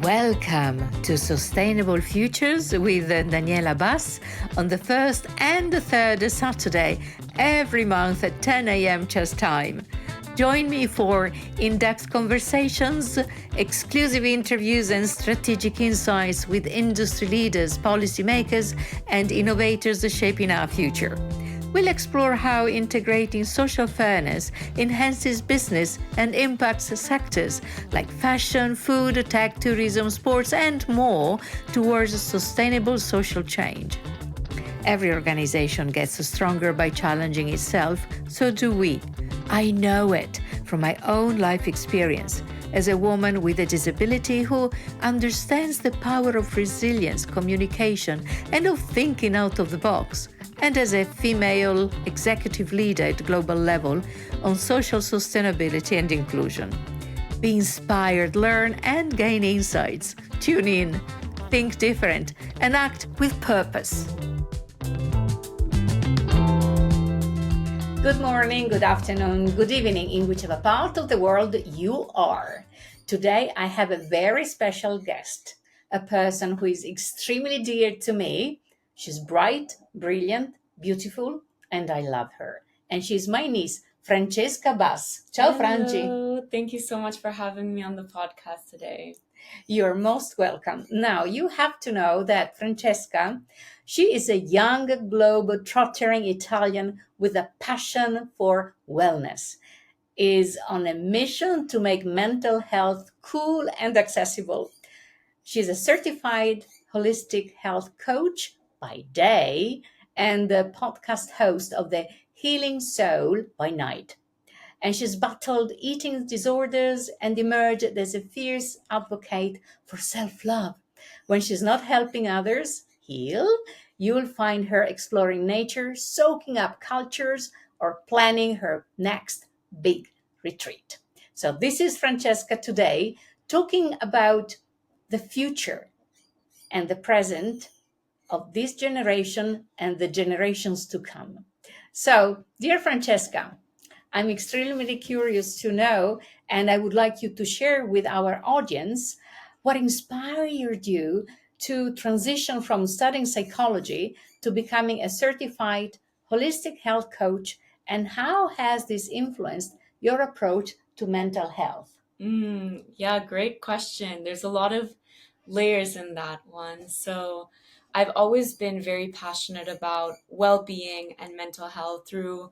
Welcome to Sustainable Futures with Daniela Bas on the first and the third Saturday every month at 10 a.m. Czech time. Join me for in-depth conversations, exclusive interviews and strategic insights with industry leaders, policymakers and innovators shaping our future. We'll explore how integrating social fairness enhances business and impacts sectors like fashion, food, tech, tourism, sports, and more towards a sustainable social change. Every organization gets stronger by challenging itself, so do we. I know it from my own life experience as a woman with a disability who understands the power of resilience, communication, and of thinking out of the box, and as a female executive leader at global level on social sustainability and inclusion. Be inspired, learn, and gain insights. Tune in, think different, and act with purpose. Good morning, good afternoon, good evening, in whichever part of the world you are. Today, I have a very special guest, a person who is extremely dear to me. She's bright, brilliant, beautiful, and I love her. And she's my niece, Francesca Bas. Ciao, Franci. Hello. Thank you so much for having me on the podcast today. You're most welcome. Now, you have to know that Francesca, she is a young, globe-trottering Italian with a passion for wellness, is on a mission to make mental health cool and accessible. She's a certified holistic health coach by day and the podcast host of the Healing Soul by night. And she's battled eating disorders and emerged as a fierce advocate for self-love. When she's not helping others heal, you'll find her exploring nature, soaking up cultures, or planning her next big retreat. So this is Francesca today, talking about the future and the present of this generation and the generations to come. So, dear Francesca, I'm extremely curious to know, and I would like you to share with our audience what inspired you to transition from studying psychology to becoming a certified holistic health coach, and how has this influenced your approach to mental health? Yeah, great question. There's a lot of layers in that one. So I've always been very passionate about well-being and mental health. Through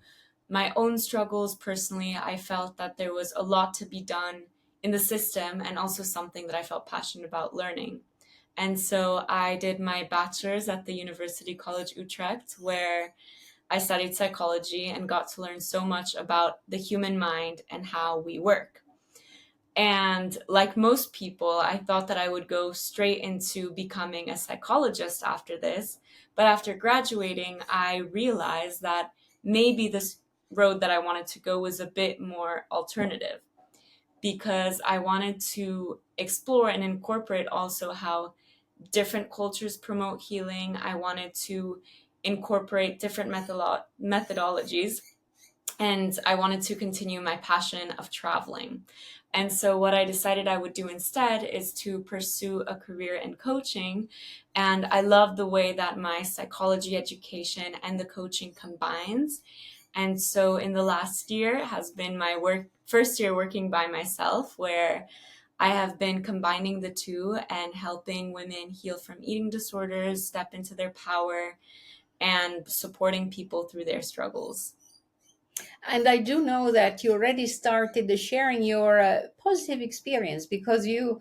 my own struggles personally, I felt that there was a lot to be done in the system and also something that I felt passionate about learning. And so I did my bachelor's at the University College Utrecht, where I studied psychology and got to learn so much about the human mind and how we work. And like most people, I thought that I would go straight into becoming a psychologist after this. But after graduating, I realized that maybe this road that I wanted to go was a bit more alternative, because I wanted to explore and incorporate also how different cultures promote healing. I wanted to incorporate different methodologies, and I wanted to continue my passion of traveling. And so what I decided I would do instead is to pursue a career in coaching. And I love the way that my psychology education and the coaching combines. And so in the last year has been my first year working by myself, where I have been combining the two and helping women heal from eating disorders, step into their power, and supporting people through their struggles. And I do know that you already started sharing your positive experience, because you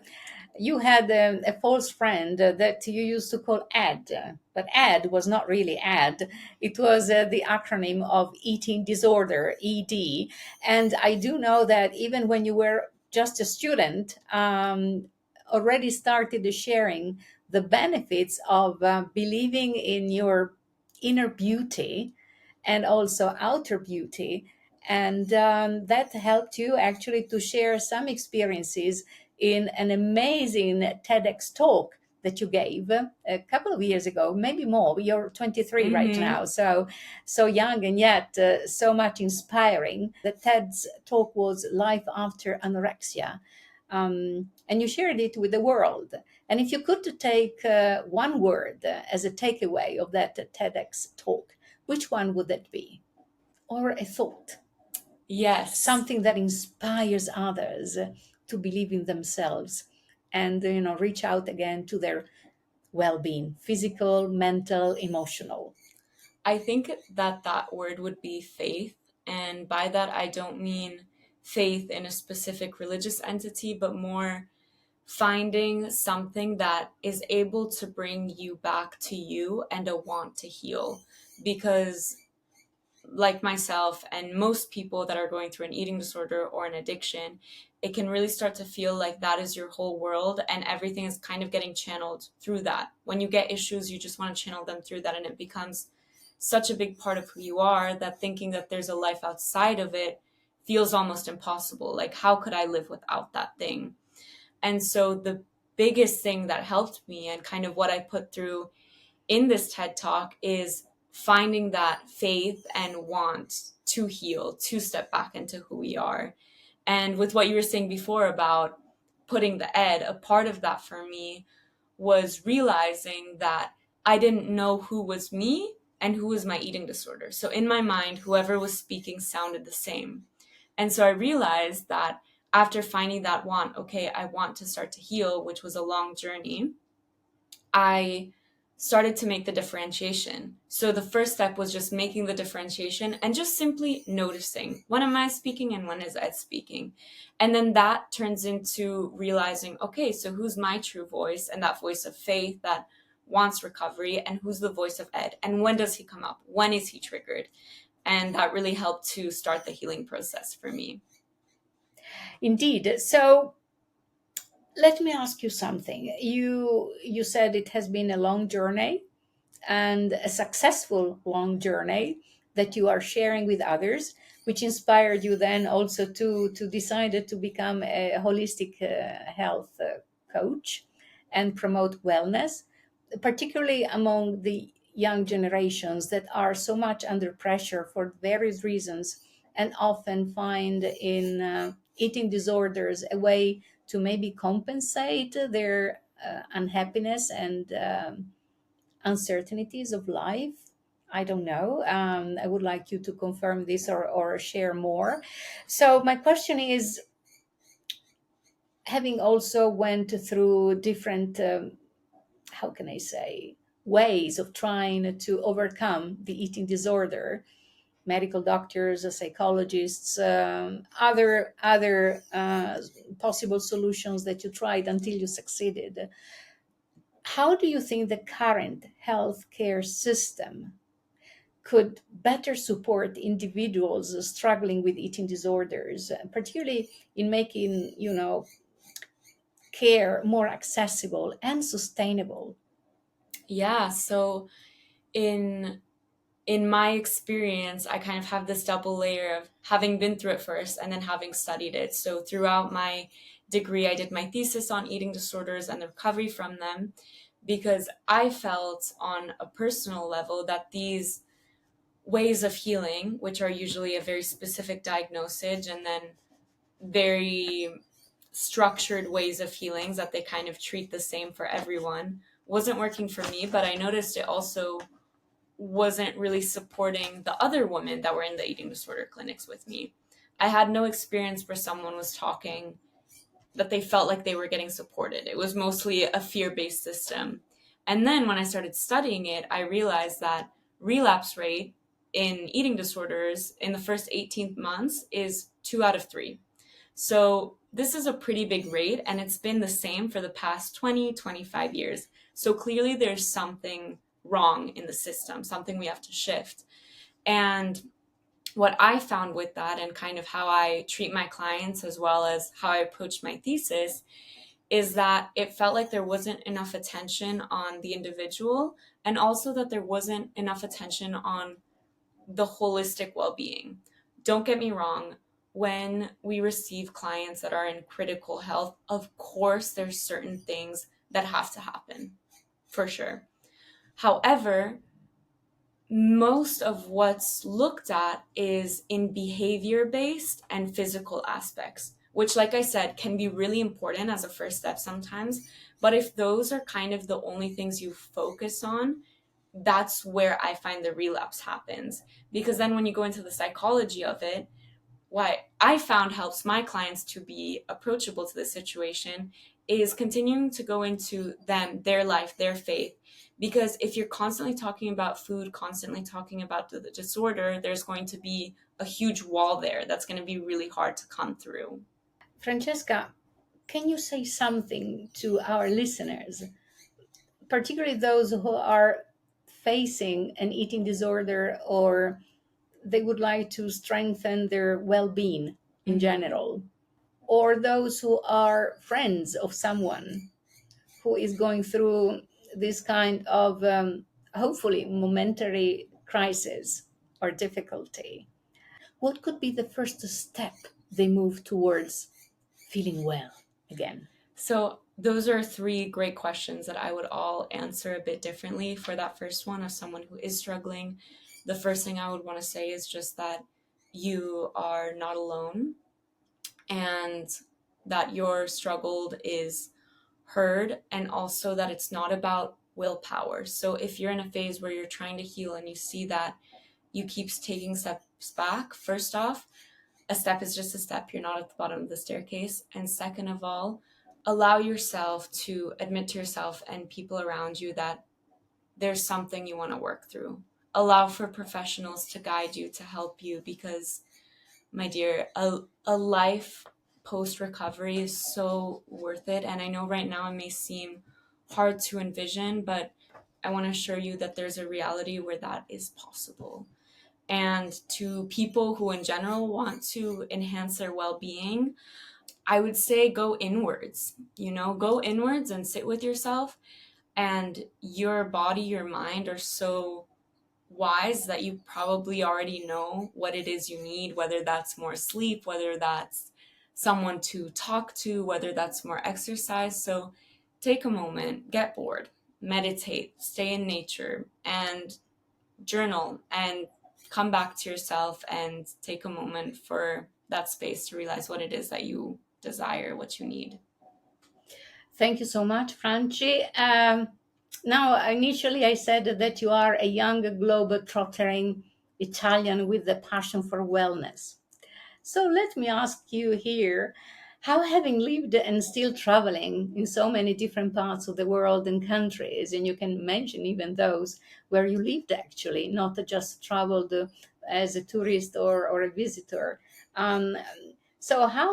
had a false friend that you used to call Ed, but Ed was not really Ed. It was the acronym of eating disorder, ED. And I do know that even when you were just a student, already started sharing the benefits of believing in your inner beauty and also outer beauty. And that helped you actually to share some experiences in an amazing TEDx talk that you gave a couple of years ago, maybe more. You're 23 right now, so young and yet so much inspiring. The TED's talk was Life After Anorexia. and you shared it with the world. And if you could take one word as a takeaway of that TEDx talk, which one would that be? Or a thought, Yes. something that inspires others to believe in themselves and reach out again to their well-being, physical, mental, emotional. I think that that word would be faith. And by that, I don't mean faith in a specific religious entity, but more finding something that is able to bring you back to you and a want to heal. Because like myself and most people that are going through an eating disorder or an addiction, it can really start to feel like that is your whole world and everything is kind of getting channeled through that. When you get issues, you just want to channel them through that, and it becomes such a big part of who you are that thinking that there's a life outside of it feels almost impossible. Like, how could I live without that thing? And so, the biggest thing that helped me and kind of what I put through in this TED talk is finding that faith and want to heal, to step back into who we are. And with what you were saying before about putting the ed, a part of that for me was realizing that I didn't know who was me and who was my eating disorder. So in my mind, whoever was speaking sounded the same. And so I realized that after finding that want, okay, I want to start to heal, which was a long journey, I started to make the differentiation. So the first step was just making the differentiation and just simply noticing, when am I speaking and when is Ed speaking? And then that turns into realizing, okay, so who's my true voice and that voice of faith that wants recovery, and who's the voice of Ed, and when does he come up? When is he triggered? And that really helped to start the healing process for me. Indeed. So let me ask you something. You said it has been a long journey and a successful long journey that you are sharing with others, which inspired you then also to decide to become a holistic health coach and promote wellness, particularly among the young generations that are so much under pressure for various reasons and often find in eating disorders a way to maybe compensate their unhappiness and uncertainties of life. I don't know. I would like you to confirm this or share more. So my question is, having also went through different, how can I say, ways of trying to overcome the eating disorder, medical doctors, psychologists, other possible solutions that you tried until you succeeded. How do you think the current healthcare system could better support individuals struggling with eating disorders, particularly in making, care more accessible and sustainable? Yeah, so in my experience, I kind of have this double layer of having been through it first and then having studied it. So throughout my degree, I did my thesis on eating disorders and the recovery from them, because I felt on a personal level that these ways of healing, which are usually a very specific diagnosis and then very structured ways of healings that they kind of treat the same for everyone, wasn't working for me. But I noticed it also wasn't really supporting the other women that were in the eating disorder clinics with me. I had no experience where someone was talking that they felt like they were getting supported. It was mostly a fear based system. And then when I started studying it, I realized that relapse rate in eating disorders in the first 18 months is 2 out of 3. So this is a pretty big rate, and it's been the same for the past 20, 25 years. So clearly there's something wrong in the system, something we have to shift. And what I found with that, and kind of how I treat my clients as well as how I approach my thesis, is that it felt like there wasn't enough attention on the individual, and also that there wasn't enough attention on the holistic well-being. Don't get me wrong, when we receive clients that are in critical health, of course there's certain things that have to happen, for sure. However, most of what's looked at is in behavior based and physical aspects, which, like I said, can be really important as a first step sometimes. But if those are kind of the only things you focus on, that's where I find the relapse happens. Because then when you go into the psychology of it, what I found helps my clients to be approachable to the situation is continuing to go into them, their life, their faith. Because if you're constantly talking about food, constantly talking about the disorder, there's going to be a huge wall there that's going to be really hard to come through. Francesca, can you say something to our listeners, particularly those who are facing an eating disorder, or they would like to strengthen their well being in Mm-hmm. general, or those who are friends of someone who is going through this kind of hopefully momentary crisis or difficulty? What could be the first step they move towards feeling well again? So those are three great questions that I would all answer a bit differently. For that first one, of someone who is struggling, the first thing I would want to say is just that you are not alone, and that your struggle is heard, and also that it's not about willpower. So if you're in a phase where you're trying to heal and you see that you keep taking steps back, first off, a step is just a step. You're not at the bottom of the staircase. And second of all, allow yourself to admit to yourself and people around you that there's something you want to work through. Allow for professionals to guide you, to help you, because, my dear, a life post recovery is so worth it. And I know right now it may seem hard to envision, but I want to assure you that there's a reality where that is possible. And to people who in general want to enhance their well-being, I would say go inwards. Go inwards and sit with yourself. And your body, your mind are so wise that you probably already know what it is you need, whether that's more sleep, whether that's someone to talk to, whether that's more exercise. So take a moment, get bored, meditate, stay in nature, and journal, and come back to yourself and take a moment for that space to realize what it is that you desire, what you need. Thank you so much, Franci. Now, initially, I said that you are a young globe-trottering Italian with a passion for wellness. So let me ask you here, how, having lived and still traveling in so many different parts of the world and countries, and you can mention even those where you lived actually, not just traveled as a tourist or a visitor. Um, so how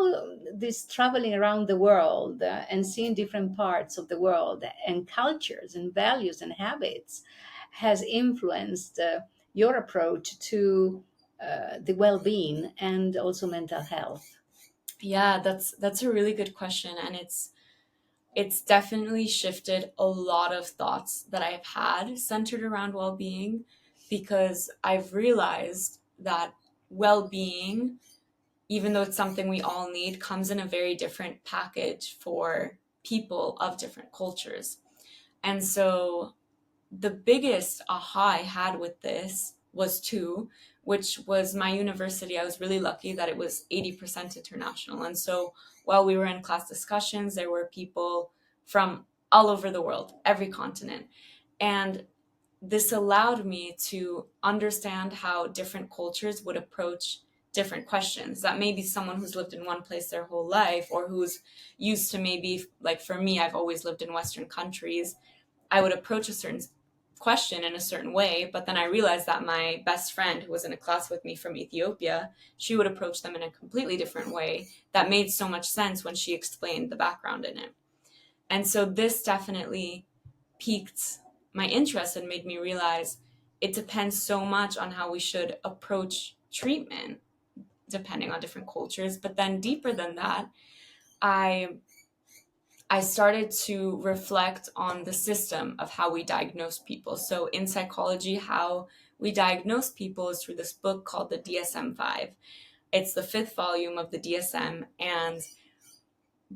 this traveling around the world and seeing different parts of the world and cultures and values and habits has influenced your approach to the well-being and also mental health? Yeah, that's a really good question, and it's definitely shifted a lot of thoughts that I've had centered around well-being, because I've realized that well-being, even though it's something we all need, comes in a very different package for people of different cultures. And so the biggest aha I had with this was two, which was my university. I was really lucky that it was 80% international. And so while we were in class discussions, there were people from all over the world, every continent. And this allowed me to understand how different cultures would approach different questions, that maybe someone who's lived in one place their whole life, or who's used to, maybe like for me, I've always lived in Western countries, I would approach a certain question in a certain way, but then I realized that my best friend who was in a class with me from Ethiopia, she would approach them in a completely different way that made so much sense when she explained the background in it. And so this definitely piqued my interest and made me realize it depends so much on how we should approach treatment depending on different cultures. But then deeper than that, I I started to reflect on the system of how we diagnose people. So in psychology, how we diagnose people is through this book called the DSM-5. It's the fifth volume of the DSM, and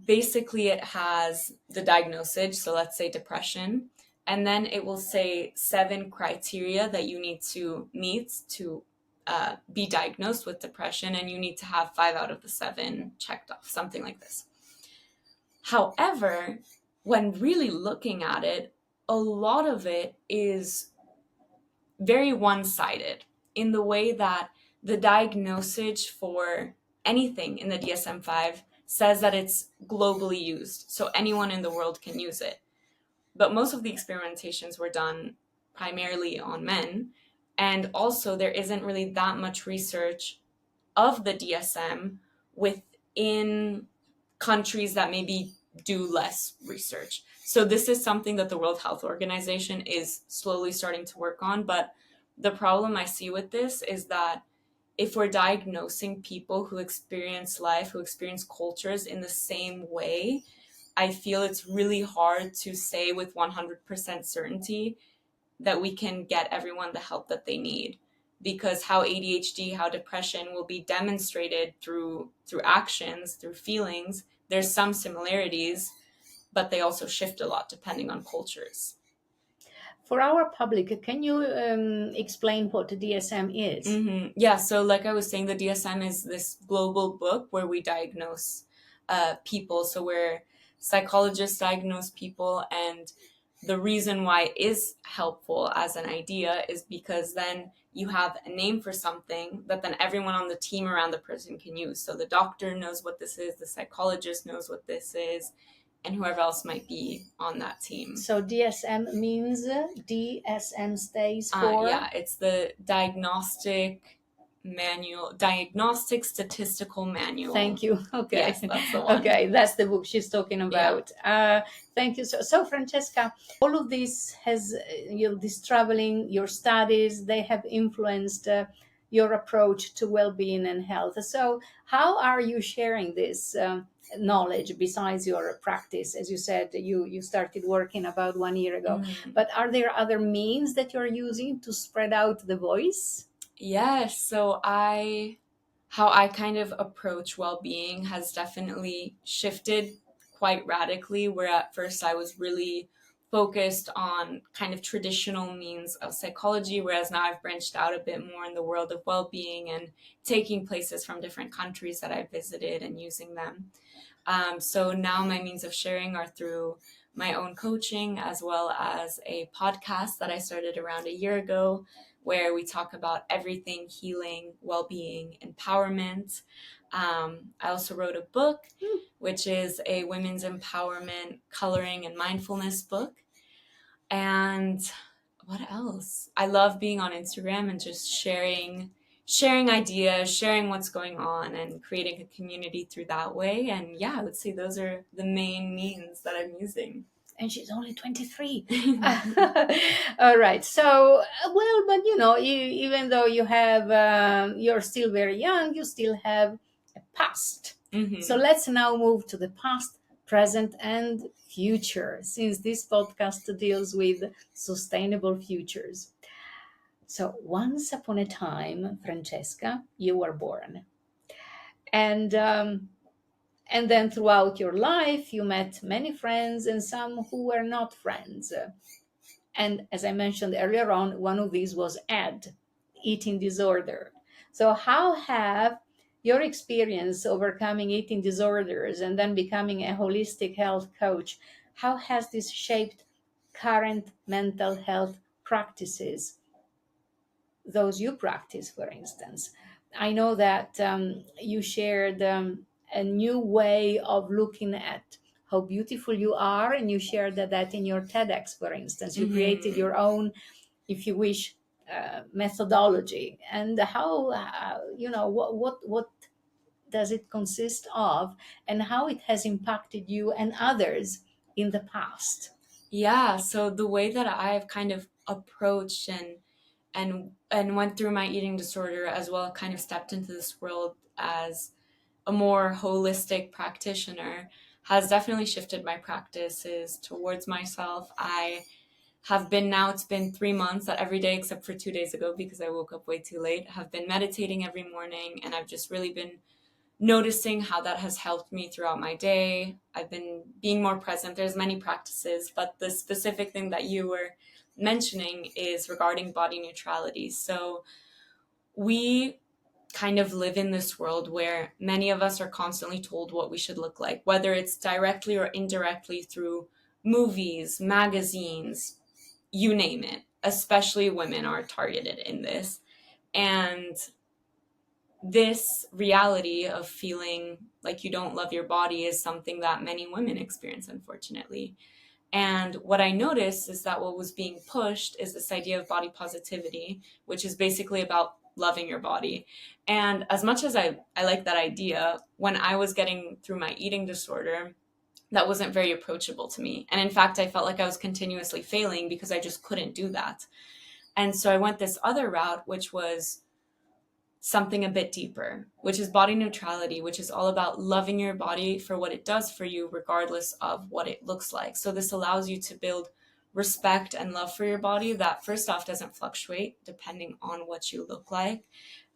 basically it has the diagnosis, so let's say depression, and then it will say 7 criteria that you need to meet to be diagnosed with depression, and you need to have 5 out of the 7 checked off, something like this. However, when really looking at it, a lot of it is very one-sided in the way that the diagnosis for anything in the DSM-5 says that it's globally used, so anyone in the world can use it. But most of the experimentations were done primarily on men, and also there isn't really that much research of the DSM within countries that maybe do less research. So this is something that the World Health Organization is slowly starting to work on. But the problem I see with this is that if we're diagnosing people who experience life, who experience cultures in the same way, I feel it's really hard to say with 100% certainty that we can get everyone the help that they need, because how ADHD, how depression will be demonstrated through actions, through feelings, there's some similarities, but they also shift a lot depending on cultures. For our public, can you explain what the DSM is? Yeah, so like I was saying, the DSM is this global book where we diagnose people. So where psychologists diagnose people, and the reason why it is helpful as an idea is because then you have a name for something that then everyone on the team around the person can use. So the doctor knows what this is, the psychologist knows what this is, and whoever else might be on that team. So DSM means DSM stays for? Yeah, it's the diagnostic statistical manual. Thank you. Okay. Yes, that's the one. Okay, that's the book she's talking about. Thank you. So Francesca, all of this has, this traveling, your studies, they have influenced your approach to well-being and health. So how are you sharing this knowledge besides your practice? As you said, you started working about 1 year ago. But are there other means that you're using to spread out the voice? Yes. So how I kind of approach well-being has definitely shifted quite radically, where at first I was really focused on kind of traditional means of psychology, whereas now I've branched out a bit more in the world of well-being and taking places from different countries that I've visited and using them. So now my means of sharing are through my own coaching, as well as a podcast that I started around a year ago, where we talk about everything healing, well-being, empowerment. I also wrote a book, which is a women's empowerment, coloring, and mindfulness book. And what else? I love being on Instagram and just sharing ideas, sharing what's going on, and creating a community through that way. And yeah, I would say those are the main means that I'm using. And she's only 23. All right. So, well, but even though you have, you're still very young, you still have a past. So let's now move to the past, present, and future, since this podcast deals with sustainable futures. So, once upon a time, Francesca, you were born. And then throughout your life, you met many friends and some who were not friends. And as I mentioned earlier on, one of these was ED, eating disorder. So, how have your experience overcoming eating disorders and then becoming a holistic health coach, how has this shaped current mental health practices, those you practice, for instance? I know that you shared a new way of looking at how beautiful you are, and you shared that in your TEDx, for instance. You created your own, if you wish, methodology. And how, what does it consist of, and how it has impacted you and others in the past? Yeah, so the way that I've kind of approached and went through my eating disorder, as well, kind of stepped into this world as a more holistic practitioner, has definitely shifted my practices towards myself. I have been, now it's been 3 months, that every day except for 2 days ago because I woke up way too late, have been meditating every morning, and I've just really been noticing how that has helped me throughout my day. I've been being more present. There's many practices, but the specific thing that you were mentioning is regarding body neutrality. So we kind of live in this world where many of us are constantly told what we should look like, whether it's directly or indirectly through movies, magazines, you name it. Especially women are targeted in this. And this reality of feeling like you don't love your body is something that many women experience, unfortunately. And what I noticed is that what was being pushed is this idea of body positivity, which is basically about loving your body. And as much as I like that idea, when I was getting through my eating disorder, that wasn't very approachable to me. And in fact, I felt like I was continuously failing because I just couldn't do that. And so I went this other route, which was something a bit deeper, which is body neutrality, which is all about loving your body for what it does for you, regardless of what it looks like. So this allows you to build respect and love for your body that, first off, doesn't fluctuate depending on what you look like.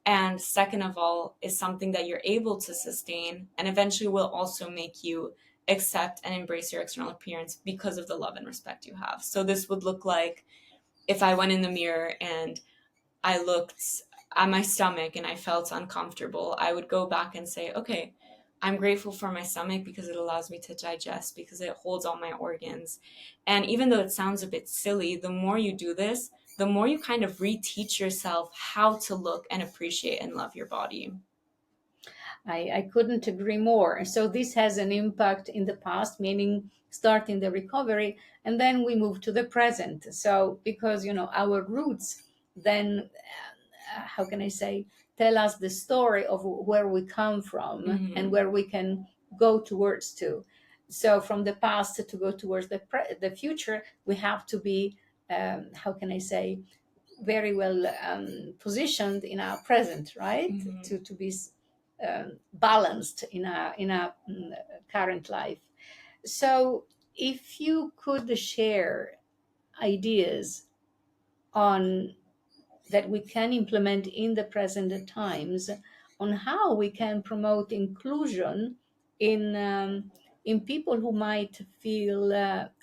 And second of all, is something that you're able to sustain and eventually will also make you accept and embrace your external appearance because of the love and respect you have. So this would look like if I went in the mirror and I looked at my stomach and I felt uncomfortable, I would go back and say, okay, I'm grateful for my stomach because it allows me to digest, because it holds all my organs. And even though it sounds a bit silly, the more you do this, the more you kind of reteach yourself how to look and appreciate and love your body. I couldn't agree more. So this has an impact in the past, meaning starting the recovery, and then we move to the present. So because our roots then, how can I say, tell us the story of where we come from and Mm-hmm. where we can go towards to. So from the past to go towards the future, we have to be, how can I say, very well positioned in our present, right? Mm-hmm. To be balanced in a current life. So, if you could share ideas on that we can implement in the present times on how we can promote inclusion in people who might feel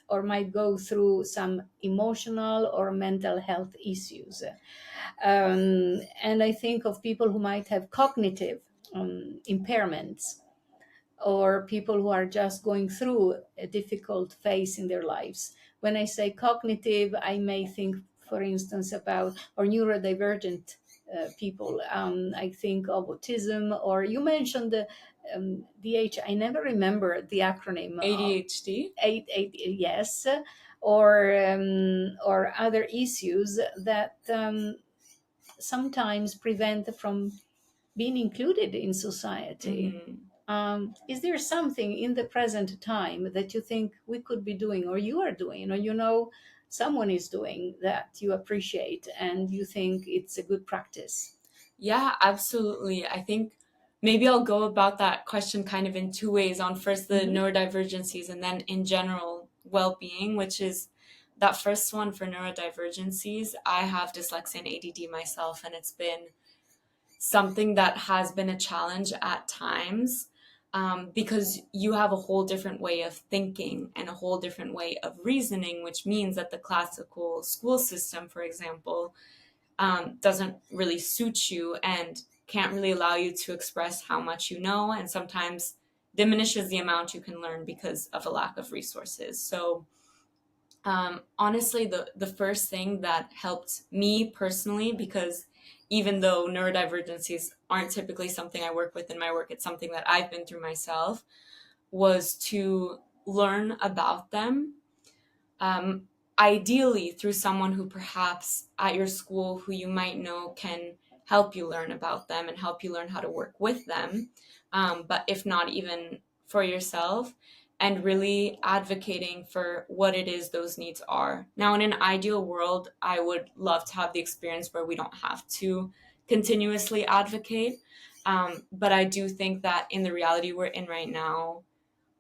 or might go through some emotional or mental health issues. And I think of people who might have cognitive impairments, or people who are just going through a difficult phase in their lives. When I say cognitive, I may think, for instance, about or neurodivergent people. I think of autism, or you mentioned the H. I never remember the acronym. ADHD. Yes, or other issues that sometimes prevent from being included in society. Mm-hmm. Is there something in the present time that you think we could be doing, or you are doing, or someone is doing that you appreciate and you think it's a good practice? Yeah, absolutely. I think maybe I'll go about that question kind of in two ways, on first the Hmm. neurodivergencies and then in general well-being, which is that first one for neurodivergencies. I have dyslexia and ADD myself, and it's been something that has been a challenge at times, because you have a whole different way of thinking and a whole different way of reasoning, which means that the classical school system, for example, doesn't really suit you and can't really allow you to express how much you know, and sometimes diminishes the amount you can learn because of a lack of resources. So honestly, the first thing that helped me personally, because even though neurodivergencies aren't typically something I work with in my work, it's something that I've been through myself, was to learn about them, um, ideally through someone who perhaps at your school who you might know can help you learn about them and help you learn how to work with them. But if not, even for yourself, and really advocating for what it is those needs are. Now, in an ideal world, I would love to have the experience where we don't have to continuously advocate. But I do think that in the reality we're in right now,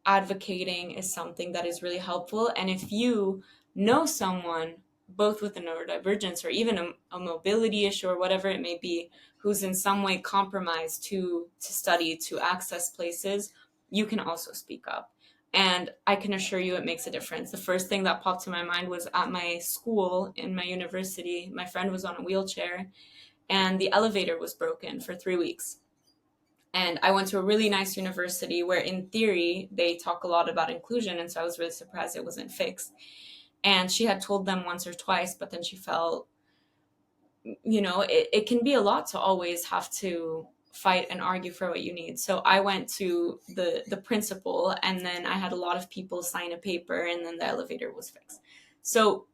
advocating is something that is really helpful. And if you know someone, both with a neurodivergence or even a mobility issue or whatever it may be, who's in some way compromised to study, to access places, you can also speak up. And I can assure you it makes a difference. The first thing that popped to my mind was at my school, in my university, my friend was on a wheelchair, and the elevator was broken for 3 weeks. And I went to a really nice university where, in theory, they talk a lot about inclusion. And so I was really surprised it wasn't fixed. And she had told them once or twice, but then she felt, it can be a lot to always have to fight and argue for what you need. So I went to the principal, and then I had a lot of people sign a paper, and then the elevator was fixed. So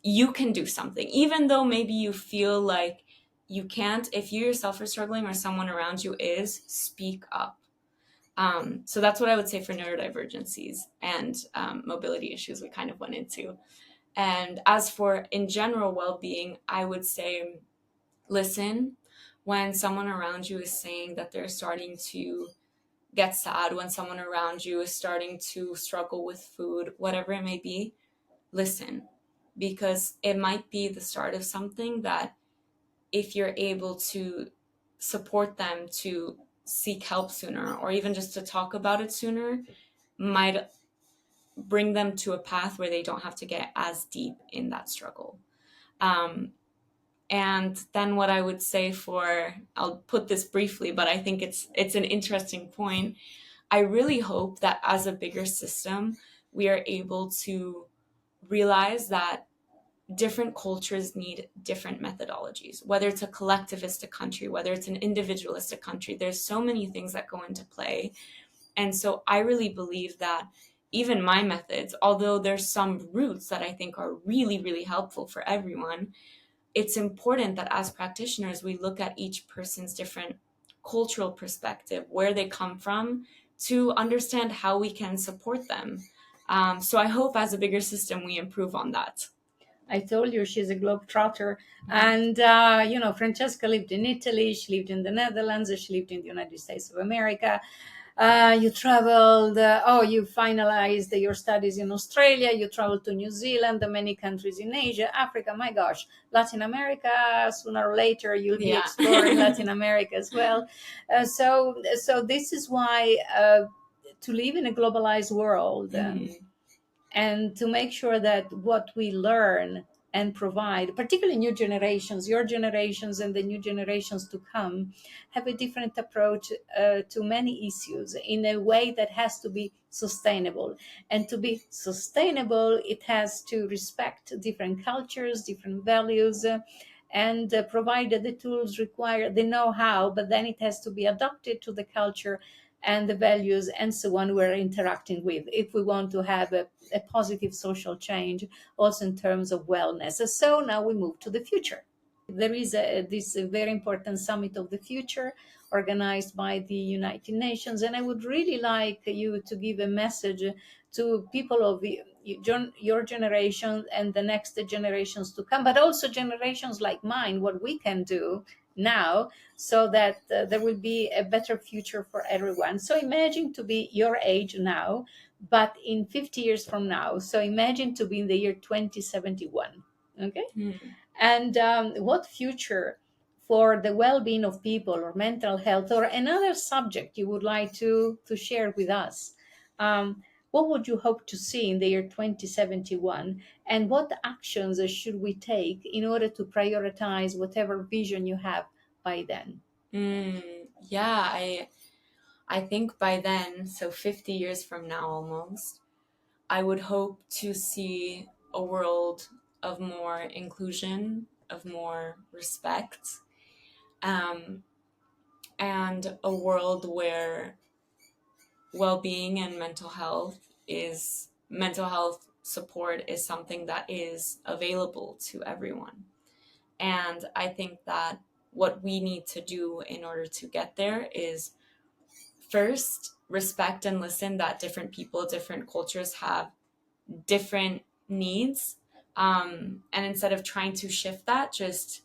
you can do something, even though maybe you feel like you can't. If you yourself are struggling or someone around you is, speak up. So that's what I would say for neurodivergencies and mobility issues we kind of went into. And as for in general well-being, I would say listen when someone around you is saying that they're starting to get sad, when someone around you is starting to struggle with food, whatever it may be. Listen, because it might be the start of something that, if you're able to support them to seek help sooner, or even just to talk about it sooner, might bring them to a path where they don't have to get as deep in that struggle. Um, and then what I would say for, I'll put this briefly, but I think it's an interesting point. I really hope that as a bigger system, we are able to realize that different cultures need different methodologies, whether it's a collectivistic country, whether it's an individualistic country. There's so many things that go into play. And so I really believe that even my methods, although there's some roots that I think are really, really helpful for everyone, it's important that as practitioners, we look at each person's different cultural perspective, where they come from, to understand how we can support them. So I hope as a bigger system, we improve on that. I told you she's a globetrotter. And, Francesca lived in Italy, she lived in the Netherlands, she lived in the United States of America. You traveled, you finalized your studies in Australia, you traveled to New Zealand, many countries in Asia, Africa, my gosh, Latin America, sooner or later you'll be Yeah. exploring Latin America as well. So this is why to live in a globalized world, and to make sure that what we learn and provide, particularly new generations, your generations and the new generations to come, have a different approach to many issues in a way that has to be sustainable. And to be sustainable, it has to respect different cultures, different values. And provide the tools required, the know-how, but then it has to be adapted to the culture and the values and so on we're interacting with, if we want to have a positive social change also in terms of wellness. So now we move to the future. There is this very important summit of the future organized by the United Nations, and I would really like you to give a message to people of your generation and the next generations to come, but also generations like mine, what we can do now so that there will be a better future for everyone. So imagine to be your age now, but in 50 years from now. So imagine to be in the year 2071. Okay. Mm. And what future for the well-being of people or mental health or another subject you would like to share with us? What would you hope to see in the year 2071, and what actions should we take in order to prioritize whatever vision you have by then? Yeah, I think by then, so 50 years from now almost, I would hope to see a world of more inclusion, of more respect, um, and a world where well-being and mental health support is something that is available to everyone. And I think that what we need to do in order to get there is first respect and listen that different people, different cultures have different needs. And instead of trying to shift that, just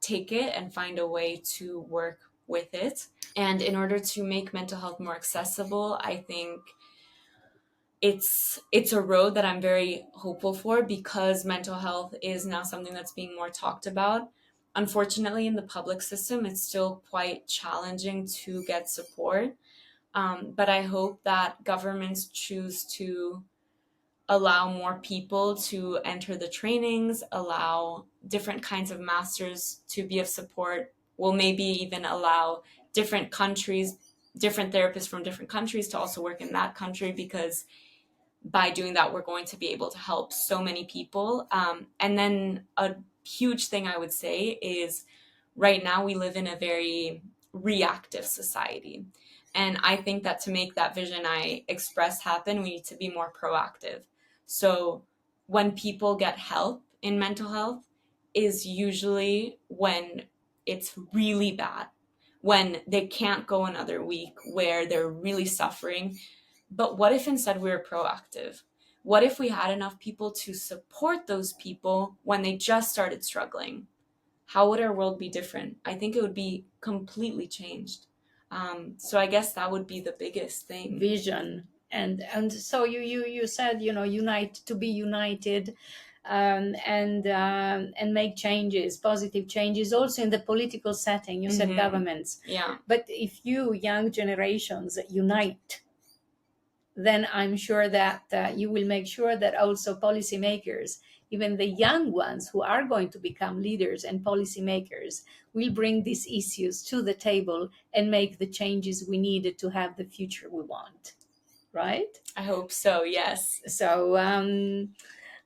take it and find a way to work with it. And in order to make mental health more accessible, I think it's a road that I'm very hopeful for, because mental health is now something that's being more talked about. Unfortunately, in the public system, it's still quite challenging to get support. But I hope that governments choose to allow more people to enter the trainings, allow different kinds of masters to be of support, will maybe even allow different countries, different therapists from different countries to also work in that country, because by doing that, we're going to be able to help so many people. And then a huge thing I would say is right now we live in a very reactive society. And I think that to make that vision I express happen, we need to be more proactive. So when people get help in mental health is usually when it's really bad, when they can't go another week, where they're really suffering. But what if instead we were proactive? What if we had enough people to support those people when they just started struggling? How would our world be different? I think it would be completely changed. So I guess that would be the biggest thing. Vision. And so you said, unite, to be united, and make changes, positive changes, also in the political setting. You said governments. Yeah. But if you young generations unite, then I'm sure that you will make sure that also policymakers, even the young ones who are going to become leaders and policymakers, will bring these issues to the table and make the changes we needed to have the future we want. Right? I hope so, yes. So,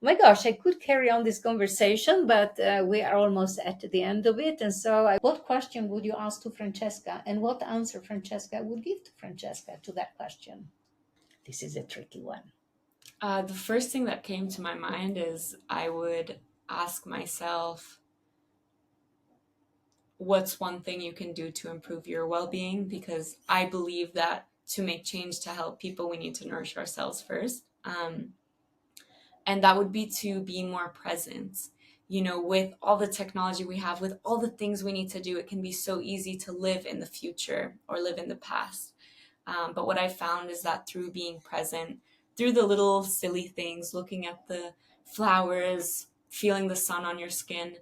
my gosh, I could carry on this conversation, but we are almost at the end of it. And so, what question would you ask to Francesca, and what answer Francesca would give to Francesca to that question? This is a tricky one. The first thing that came to my mind is I would ask myself, what's one thing you can do to improve your well-being? Because I believe that to make change, to help people, we need to nourish ourselves first. And that would be to be more present. With all the technology we have, with all the things we need to do, it can be so easy to live in the future or live in the past. But what I found is that through being present, through the little silly things, looking at the flowers, feeling the sun on your skin,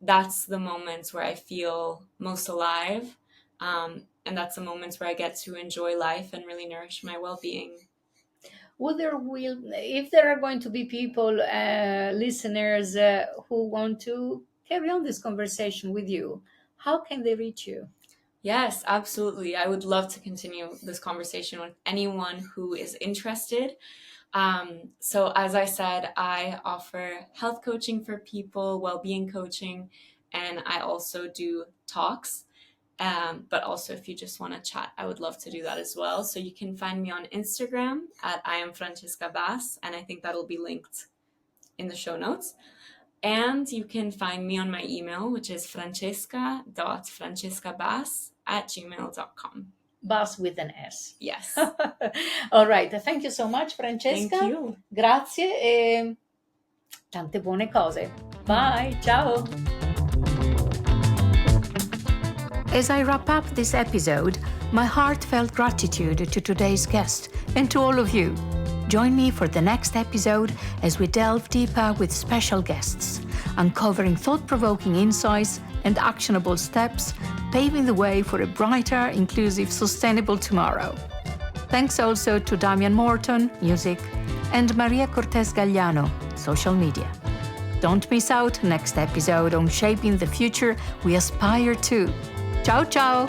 that's the moments where I feel most alive. And that's the moments where I get to enjoy life and really nourish my well-being. If there are going to be people, listeners, who want to carry on this conversation with you, how can they reach you? Yes, absolutely. I would love to continue this conversation with anyone who is interested. So as I said, I offer health coaching for people, well-being coaching, and I also do talks. But also if you just want to chat, I would love to do that as well. So you can find me on Instagram at I am Francesca Bas, and I think that'll be linked in the show notes. And you can find me on my email, which is francesca.francescabas@gmail.com. Bas with an S. Yes. All right. Thank you so much, Francesca. Thank you. Grazie e tante buone cose. Bye. Ciao. As I wrap up this episode, my heartfelt gratitude to today's guest and to all of you. Join me for the next episode as we delve deeper with special guests, uncovering thought-provoking insights and actionable steps, paving the way for a brighter, inclusive, sustainable tomorrow. Thanks also to Damian Morton, music, and Maria Cortez Gagliano, social media. Don't miss out next episode on shaping the future we aspire to. Ciao, ciao!